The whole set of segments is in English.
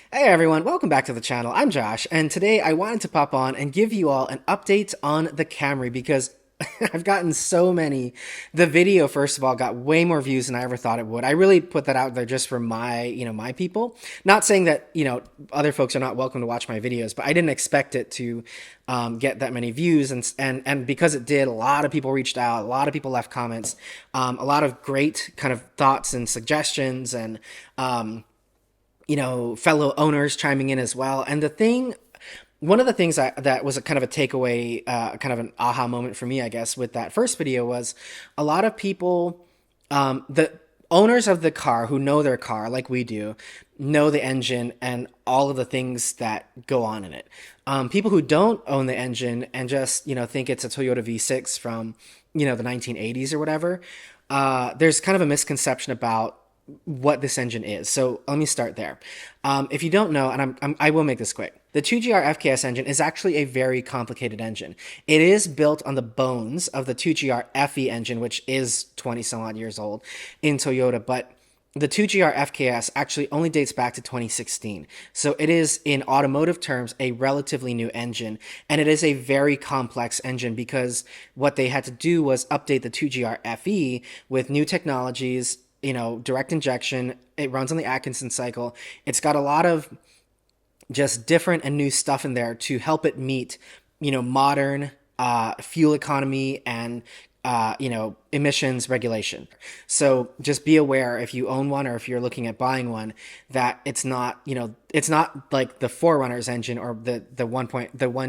Hey everyone, welcome back to the channel. I'm Josh, and today I wanted to pop on and give you all an update on the Camry because I've gotten so many. The video, first of all, got way more views than I ever thought it would. I really put that out there just for my people. Not saying that, other folks are not welcome to watch my videos, but I didn't expect it to get that many views. And because it did, a lot of people reached out, a lot of people left comments, a lot of great kind of thoughts and suggestions and, fellow owners chiming in as well. And one of the things that was a kind of a takeaway, kind of an aha moment for me, I guess, with that first video was a lot of people, the owners of the car who know their car like we do, know the engine and all of the things that go on in it. People who don't own the engine and just, think it's a Toyota V6 from, the 1980s or whatever, there's kind of a misconception about what this engine is. So let me start there. If you don't know, and I will make this quick, the 2GR FKS engine is actually a very complicated engine. It is built on the bones of the 2GR FE engine, which is 20 some odd years old in Toyota, but the 2GR FKS actually only dates back to 2016. So it is, in automotive terms, a relatively new engine. And it is a very complex engine because what they had to do was update the 2GR FE with new technologies, direct injection. It runs on the Atkinson cycle. It's got a lot of just different and new stuff in there to help it meet, modern fuel economy and, emissions regulation. So just be aware if you own one or if you're looking at buying one, that it's not, it's not like the 4Runner's engine or the 1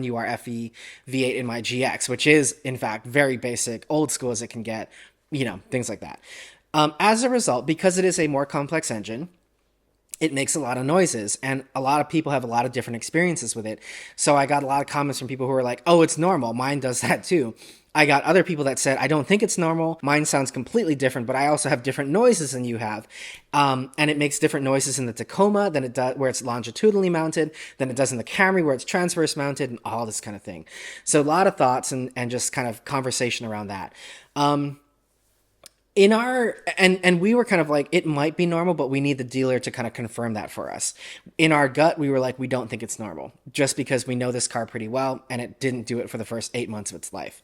UR FE V8 in my GX, which is in fact very basic, old school as it can get, things like that. As a result, because it is a more complex engine, it makes a lot of noises, and a lot of people have a lot of different experiences with it. So I got a lot of comments from people who were like, oh, it's normal. Mine does that too. I got other people that said, I don't think it's normal. Mine sounds completely different, but I also have different noises than you have. And it makes different noises in the Tacoma than it does where it's longitudinally mounted, than it does in the Camry where it's transverse mounted, and all this kind of thing. So a lot of thoughts and just kind of conversation around that. In our and we were kind of like, it might be normal, but we need the dealer to kind of confirm that for us. In our gut, we were like, we don't think it's normal, just because we know this car pretty well and it didn't do it for the first 8 months of its life.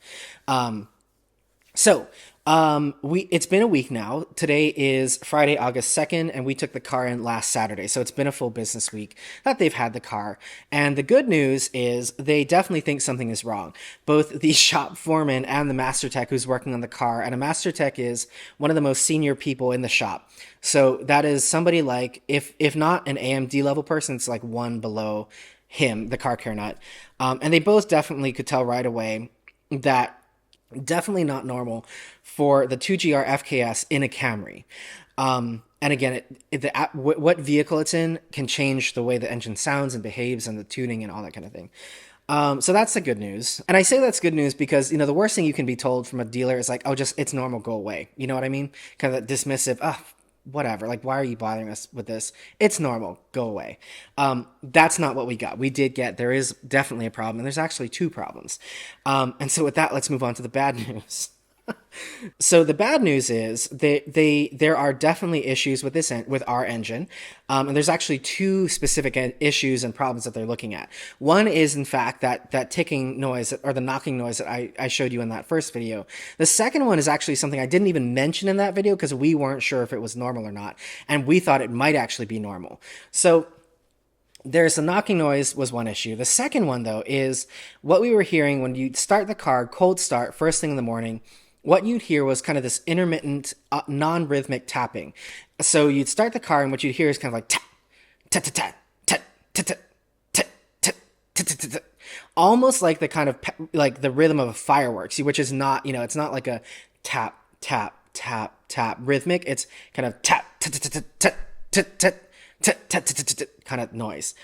It's been a week now. Today is Friday, August 2nd, and we took the car in last Saturday. So it's been a full business week that they've had the car. And the good news is they definitely think something is wrong. Both the shop foreman and the master tech who's working on the car, and a master tech is one of the most senior people in the shop. So that is somebody like, if not an AMD level person, it's like one below him, the car care nut. And they both definitely could tell right away that definitely not normal for the 2GR FKS in a Camry. And again, what vehicle it's in can change the way the engine sounds and behaves and the tuning and all that kind of thing. So that's the good news. And I say that's good news because, the worst thing you can be told from a dealer is like, oh, just, it's normal, go away. You know what I mean? Kind of that dismissive, whatever, like, why are you bothering us with this? It's normal, go away. That's not what we got. There is definitely a problem, and there's actually two problems. And so with that, let's move on to the bad news. So the bad news is there are definitely issues with with our engine, and there's actually two specific issues and problems that they're looking at. One is, in fact, that ticking noise or the knocking noise that I showed you in that first video. The second one is actually something I didn't even mention in that video because we weren't sure if it was normal or not, and we thought it might actually be normal. So there's the knocking noise was one issue. The second one, though, is what we were hearing when you start the car, cold start, first thing in the morning. What you'd hear was kind of this intermittent, non-rhythmic tapping. So you'd start the car, and what you'd hear is kind of like tap, tat, tat, tat, tat, tat, tat, tat, tat, tat, tat, tat, almost like the kind of like the rhythm of a fireworks, which is not, it's not like a tap, tap, tap, tap rhythmic. It's kind of tap, tat, tat, tat, tat, tat, tat, tat, tat, tat, tat, kind of noise.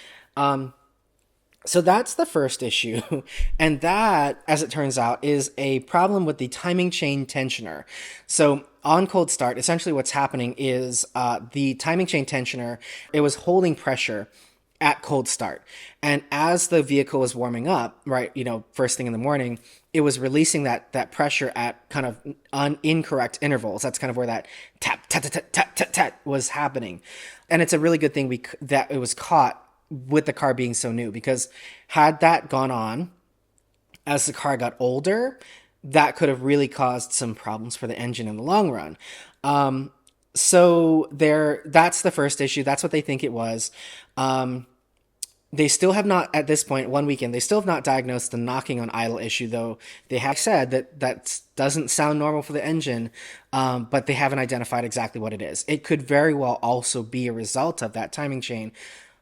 So that's the first issue. And that, as it turns out, is a problem with the timing chain tensioner. So on cold start, essentially what's happening is the timing chain tensioner, it was holding pressure at cold start. And as the vehicle was warming up, right, first thing in the morning, it was releasing that pressure at kind of incorrect intervals. That's kind of where that tap, tap, tap, tap, tap, tap, tap was happening. And it's a really good thing that it was caught with the car being so new, because had that gone on as the car got older, that could have really caused some problems for the engine in the long run. So that's the first issue. That's what they think it was. They still have not, at this point, one weekend, they still have not diagnosed the knocking on idle issue, though they have said that that doesn't sound normal for the engine, but they haven't identified exactly what it is. It could very well also be a result of that timing chain.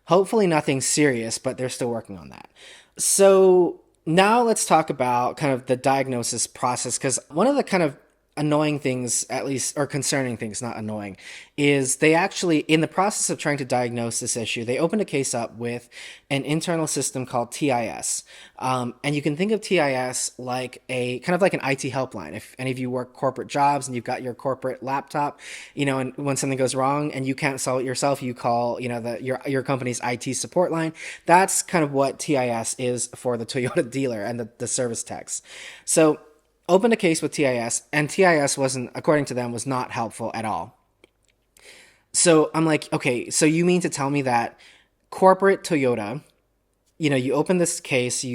Hopefully nothing serious, but they're still working on that. So now let's talk about kind of the diagnosis process, because one of the kind of annoying things, at least, or concerning things, not annoying, is they actually, in the process of trying to diagnose this issue, they opened a case up with an internal system called TIS. And you can think of TIS like a kind of like an IT helpline. If any of you work corporate jobs and you've got your corporate laptop, and when something goes wrong and you can't solve it yourself, you call, your company's IT support line. That's kind of what TIS is for the Toyota dealer and the service techs. So opened a case with TIS, and TIS wasn't, according to them, was not helpful at all. So I'm like, okay, so you mean to tell me that corporate Toyota, you open this case, they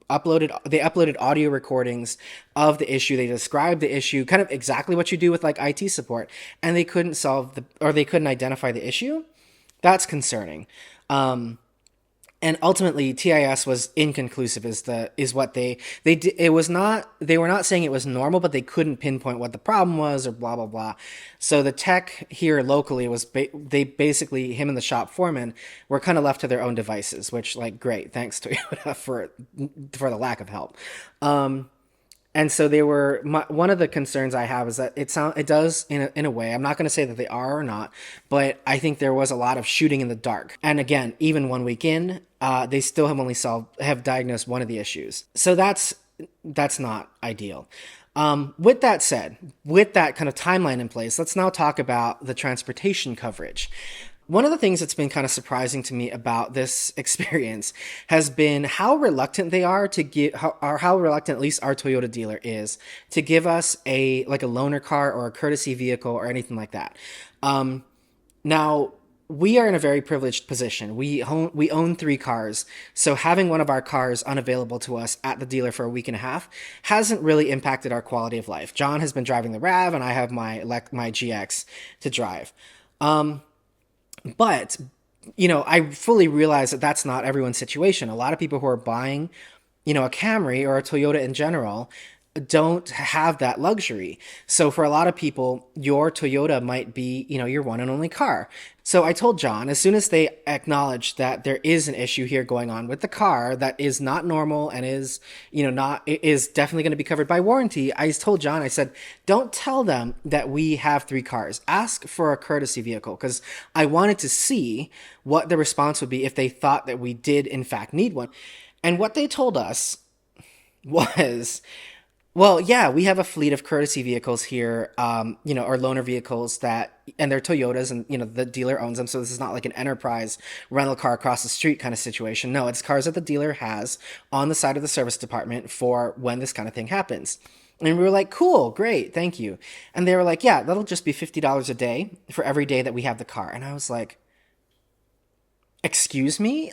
uploaded audio recordings of the issue, they described the issue, kind of exactly what you do with like IT support, and they couldn't they couldn't identify the issue? That's concerning. And ultimately TIS was inconclusive is what it was not, they were not saying it was normal, but they couldn't pinpoint what the problem was or blah blah blah. So the tech here locally they basically, him and the shop foreman were kind of left to their own devices, which, like, great, thanks Toyota for the lack of help. And so one of the concerns I have is that it does in a way, I'm not going to say that they are or not, but I think there was a lot of shooting in the dark. And again, even 1 week in, they still have diagnosed one of the issues. So that's not ideal. With that said, with that kind of timeline in place, let's now talk about the transportation coverage. One of the things that's been kind of surprising to me about this experience has been how reluctant they are to give, how reluctant at least our Toyota dealer is to give us a loaner car or a courtesy vehicle or anything like that. Now, we are in a very privileged position. We own 3 cars, so having one of our cars unavailable to us at the dealer for a week and a half hasn't really impacted our quality of life. John has been driving the RAV, and I have my GX to drive. But, I fully realize that that's not everyone's situation. A lot of people who are buying, a Camry or a Toyota in general don't have that luxury. So for a lot of people, your Toyota might be, your one and only car. So I told John, as soon as they acknowledged that there is an issue here going on with the car that is not normal and is, is definitely going to be covered by warranty, I told John, I said, don't tell them that we have 3 cars. Ask for a courtesy vehicle, because I wanted to see what the response would be if they thought that we did in fact need one. And what they told us was, well, yeah, we have a fleet of courtesy vehicles here, or loaner vehicles and they're Toyotas, and, the dealer owns them. So this is not like an enterprise rental car across the street kind of situation. No, it's cars that the dealer has on the side of the service department for when this kind of thing happens. And we were like, cool, great, thank you. And they were like, yeah, that'll just be $50 a day for every day that we have the car. And I was like, excuse me?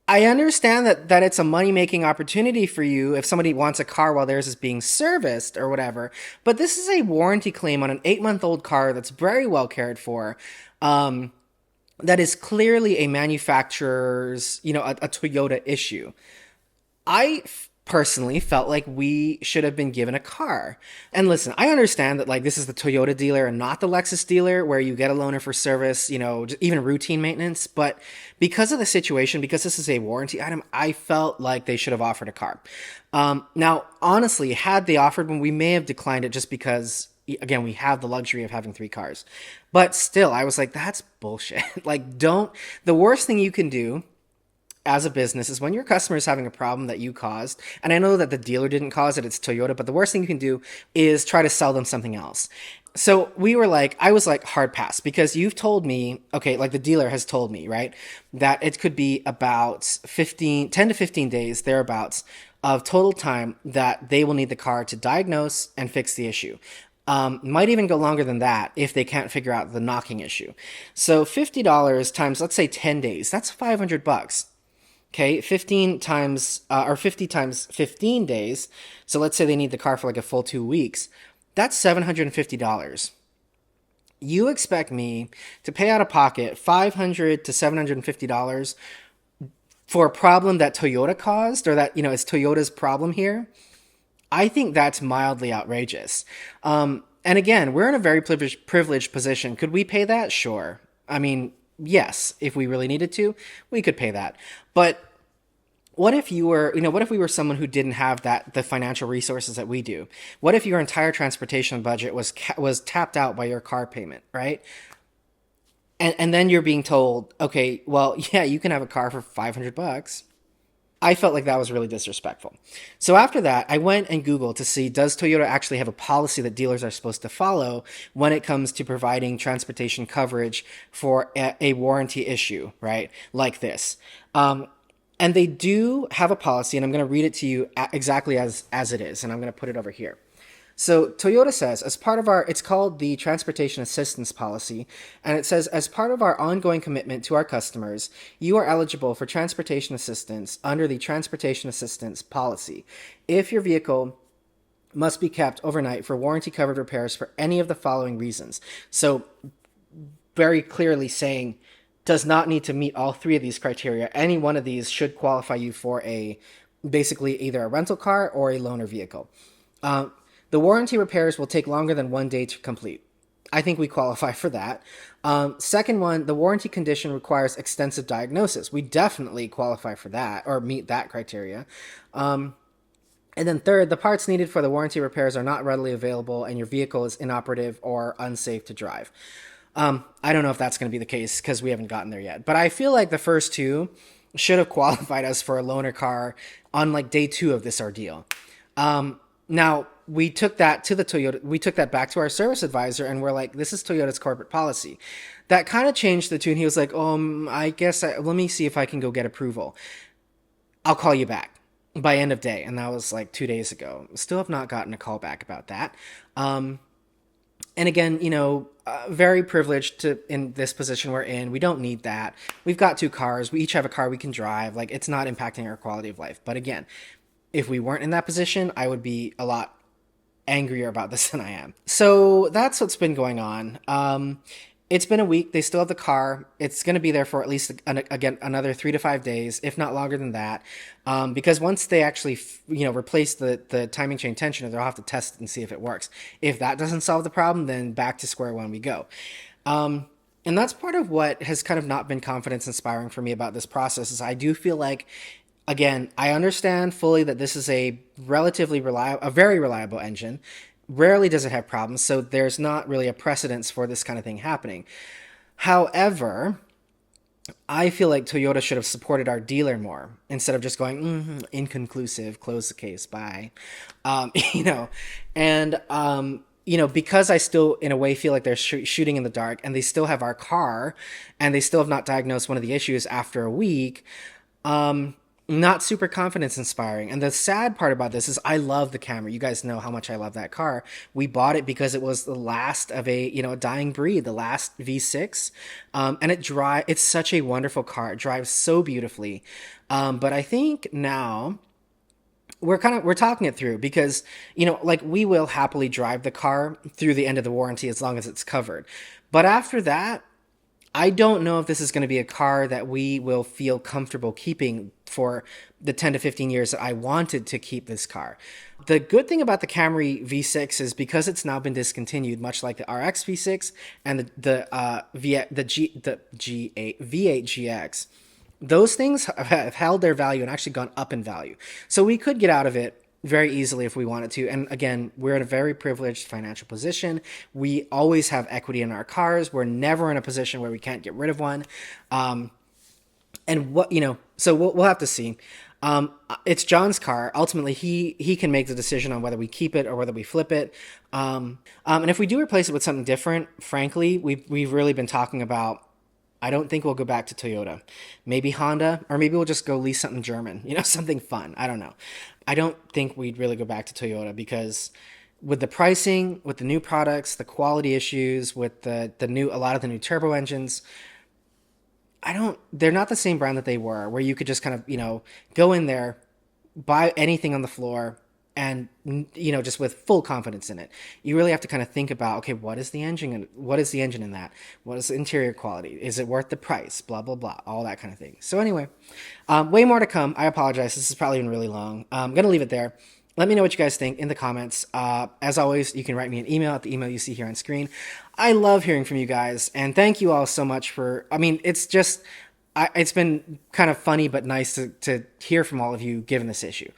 I understand that it's a money-making opportunity for you if somebody wants a car while theirs is being serviced or whatever, but this is a warranty claim on an 8-month-old car that's very well cared for, that is clearly a manufacturer's, a Toyota issue. I personally felt like we should have been given a car. And listen, I understand that this is the Toyota dealer and not the Lexus dealer where you get a loaner for service, even routine maintenance. But because of the situation, because this is a warranty item, I felt like they should have offered a car. Now, honestly, had they offered one, we may have declined it just because, again, we have the luxury of having 3 cars. But still, I was like, that's bullshit. The worst thing you can do as a business is when your customer is having a problem that you caused, and I know that the dealer didn't cause it, it's Toyota, but the worst thing you can do is try to sell them something else. So I was like, hard pass, because you've told me, okay, the dealer has told me, right, that it could be about 10 to 15 days, thereabouts, of total time that they will need the car to diagnose and fix the issue. Might even go longer than that if they can't figure out the knocking issue. So $50 times, let's say 10 days, that's $500. Okay, 15 times, or 50 times 15 days. So let's say they need the car for like a full 2 weeks. That's $750. You expect me to pay out of pocket $500 to $750 for a problem that Toyota caused, or that, is Toyota's problem here? I think that's mildly outrageous. And again, we're in a very privileged position. Could we pay that? Sure. I mean, yes, if we really needed to, we could pay that. But what if what if we were someone who didn't have the financial resources that we do? What if your entire transportation budget was tapped out by your car payment, right? And then you're being told, okay, well, yeah, you can have a car for $500. I felt like that was really disrespectful. So after that, I went and Googled to see, does Toyota actually have a policy that dealers are supposed to follow when it comes to providing transportation coverage for a warranty issue, right? Like this. And they do have a policy, and I'm going to read it to you exactly as it is, and I'm going to put it over here. So Toyota says, as part of it's called the Transportation Assistance Policy, and it says, as part of our ongoing commitment to our customers, you are eligible for transportation assistance under the Transportation Assistance Policy if your vehicle must be kept overnight for warranty-covered repairs for any of the following reasons. So very clearly saying, does not need to meet all three of these criteria. Any one of these should qualify you for basically either a rental car or a loaner vehicle. The warranty repairs will take longer than 1 day to complete. I think we qualify for that. Second one, the warranty condition requires extensive diagnosis. We definitely qualify for that or meet that criteria. And then third, the parts needed for the warranty repairs are not readily available and your vehicle is inoperative or unsafe to drive. I don't know if that's going to be the case because we haven't gotten there yet. But I feel like the first two should have qualified us for a loaner car on like day 2 of this ordeal. Now, we took that to the Toyota. We took that back to our service advisor, and we're like, "This is Toyota's corporate policy." That kind of changed the tune. He was like, I guess let me see if I can go get approval. I'll call you back by end of day," and that was like 2 days ago. Still have not gotten a call back about that. And again, very privileged in this position we're in. We don't need that. We've got 2 cars. We each have a car we can drive. Like, it's not impacting our quality of life. But again, if we weren't in that position, I would be a lot angrier about this than I am. So that's what's been going on. It's been a week. They still have the car. It's going to be there for at least, again, another 3 to 5 days, if not longer than that. Because once they actually, replace the timing chain tensioner, they'll have to test it and see if it works. If that doesn't solve the problem, then back to square one we go. And that's part of what has kind of not been confidence inspiring for me about this process is I do feel like, again, I understand fully that this is a very reliable engine. Rarely does it have problems, so there's not really a precedence for this kind of thing happening. However, I feel like Toyota should have supported our dealer more instead of just going, inconclusive, close the case, bye. Because I still, in a way, feel like they're shooting in the dark and they still have our car and they still have not diagnosed one of the issues after a week, not super confidence inspiring. And the sad part about this is I love the Camry. You guys know how much I love that car. We bought it because it was the last of a dying breed, the last V6. And it's such a wonderful car. It drives so beautifully. But I think now we're talking it through because, we will happily drive the car through the end of the warranty as long as it's covered. But after that, I don't know if this is going to be a car that we will feel comfortable keeping for the 10 to 15 years that I wanted to keep this car. The good thing about the Camry V6 is because it's now been discontinued, much like the RX V6 and the V8 GX, those things have held their value and actually gone up in value. So we could get out of it very easily if we wanted to. And again, we're in a very privileged financial position. We always have equity in our cars. We're never in a position where we can't get rid of one. So we'll have to see. It's John's car. Ultimately, he can make the decision on whether we keep it or whether we flip it. And if we do replace it with something different, frankly, we've really been talking about, I don't think we'll go back to Toyota. Maybe Honda, or maybe we'll just go lease something German, something fun. I don't know. I don't think we'd really go back to Toyota because with the pricing, with the new products, the quality issues, with the new a lot of the new turbo engines, I don't they're not the same brand that they were, where you could just kind of, go in there, buy anything on the floor, and just with full confidence in it. You really have to kind of think about, okay, what is the engine in that? What is the interior quality? Is it worth the price? Blah blah blah, all that kind of thing. So anyway, way more to come. I apologize, this is probably been really long. I'm gonna leave it there. Let me know what you guys think in the comments. As always, you can write me an email at the email you see here on screen. I love hearing from you guys, and thank you all so much for. I mean, it's been kind of funny but nice to hear from all of you given this issue.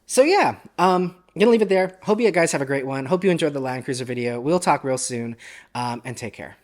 So yeah, I'm gonna leave it there. Hope you guys have a great one. Hope you enjoyed the Land Cruiser video. We'll talk real soon, and take care.